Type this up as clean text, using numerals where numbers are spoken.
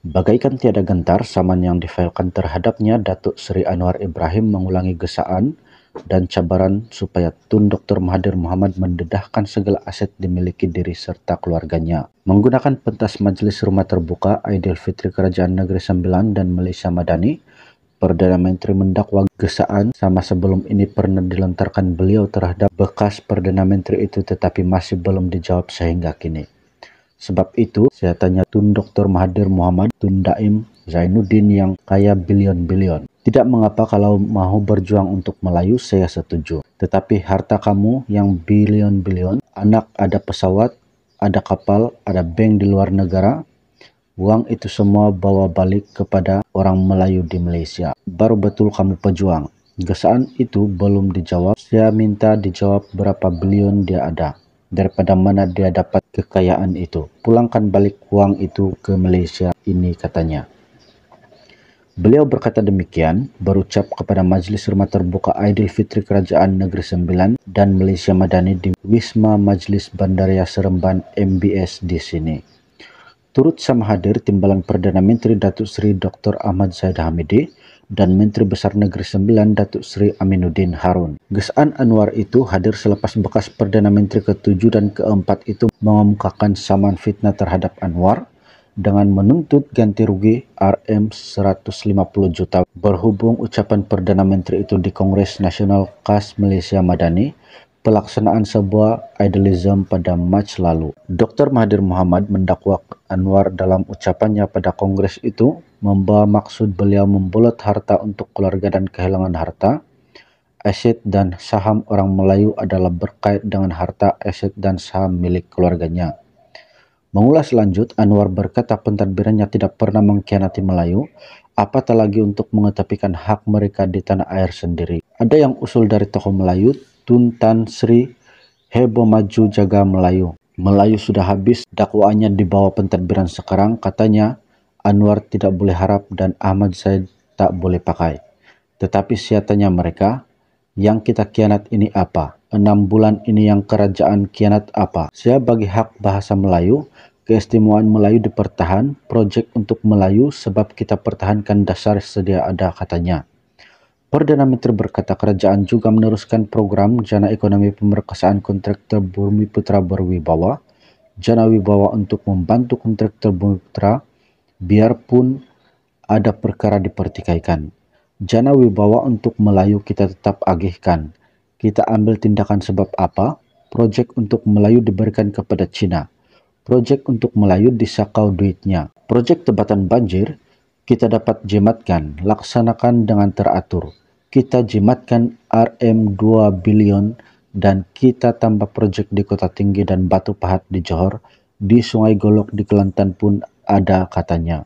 Bagaikan tiada gentar, saman yang difailkan terhadapnya, Datuk Seri Anwar Ibrahim mengulangi gesaan dan cabaran supaya Tun Dr. Mahathir Mohamad mendedahkan segala aset dimiliki diri serta keluarganya. Menggunakan pentas Majelis Rumah Terbuka Aidilfitri Kerajaan Negeri Sembilan dan Malaysia Madani, Perdana Menteri mendakwa gesaan sama sebelum ini pernah dilontarkan beliau terhadap bekas Perdana Menteri itu tetapi masih belum dijawab sehingga kini. Sebab itu, saya tanya Tun Dr. Mahathir Mohamad, Tun Daim Zainuddin yang kaya bilion-bilion. Tidak mengapa kalau mau berjuang untuk Melayu, saya setuju. Tetapi harta kamu yang bilion-bilion, anak ada pesawat, ada kapal, ada bank di luar negara, uang itu semua bawa balik kepada orang Melayu di Malaysia. Baru betul kamu pejuang. Gesaan itu belum dijawab. Saya minta dijawab berapa bilion dia ada. Daripada mana dia dapat kekayaan itu. Pulangkan balik uang itu ke Malaysia, ini katanya. Beliau berkata demikian, berucap kepada Majlis Rumah Terbuka Aidilfitri Kerajaan Negeri Sembilan dan Malaysia Madani di Wisma Majlis Bandaria Seremban MBS di sini. Turut sama hadir Timbalan Perdana Menteri Datuk Seri Dr. Ahmad Zahid Hamidi dan Menteri Besar Negeri Sembilan Datuk Seri Aminuddin Harun. Gesaan Anwar itu hadir selepas bekas Perdana Menteri ke-7 dan ke-4 itu mengemukakan saman fitnah terhadap Anwar dengan menuntut ganti rugi RM150 juta berhubung ucapan Perdana Menteri itu di Kongres Nasional KAS Malaysia Madani pelaksanaan sebuah idealism pada Mac lalu. Dr. Mahathir Mohamad mendakwa Anwar dalam ucapannya pada Kongres itu membawa maksud beliau membolot harta untuk keluarga dan kehilangan harta, aset dan saham orang Melayu adalah berkait dengan harta, aset dan saham milik keluarganya. Mengulas lanjut, Anwar berkata pentadbirannya tidak pernah mengkhianati Melayu, apatah lagi untuk mengetepikan hak mereka di tanah air sendiri. Ada yang usul dari tokoh Melayu, Tun Tan Sri, heboh maju jaga Melayu. Melayu sudah habis, dakwaannya di bawah pentadbiran sekarang, katanya Anwar tidak boleh harap dan Ahmad Zahid tak boleh pakai. Tetapi saya tanya mereka, yang kita kianat ini apa? 6 bulan ini yang kerajaan kianat apa? Saya bagi hak bahasa Melayu, keistimewaan Melayu dipertahan, projek untuk Melayu sebab kita pertahankan dasar sedia ada, katanya. Perdana Menteri berkata kerajaan juga meneruskan program Jana Ekonomi Pemerkasaan Kontraktor Bumi Putra Berwibawa, Jana Wibawa untuk membantu kontraktor Bumi Putra biarpun ada perkara dipertikaikan. Jana Wibawa untuk Melayu kita tetap agihkan. Kita ambil tindakan sebab apa? Projek untuk Melayu diberikan kepada Cina. Projek untuk Melayu disakau duitnya. Projek tebatan banjir kita dapat jimatkan, laksanakan dengan teratur. Kita jimatkan RM2 bilion dan kita tambah projek di Kota Tinggi dan Batu Pahat di Johor, di Sungai Golok di Kelantan pun ada, katanya.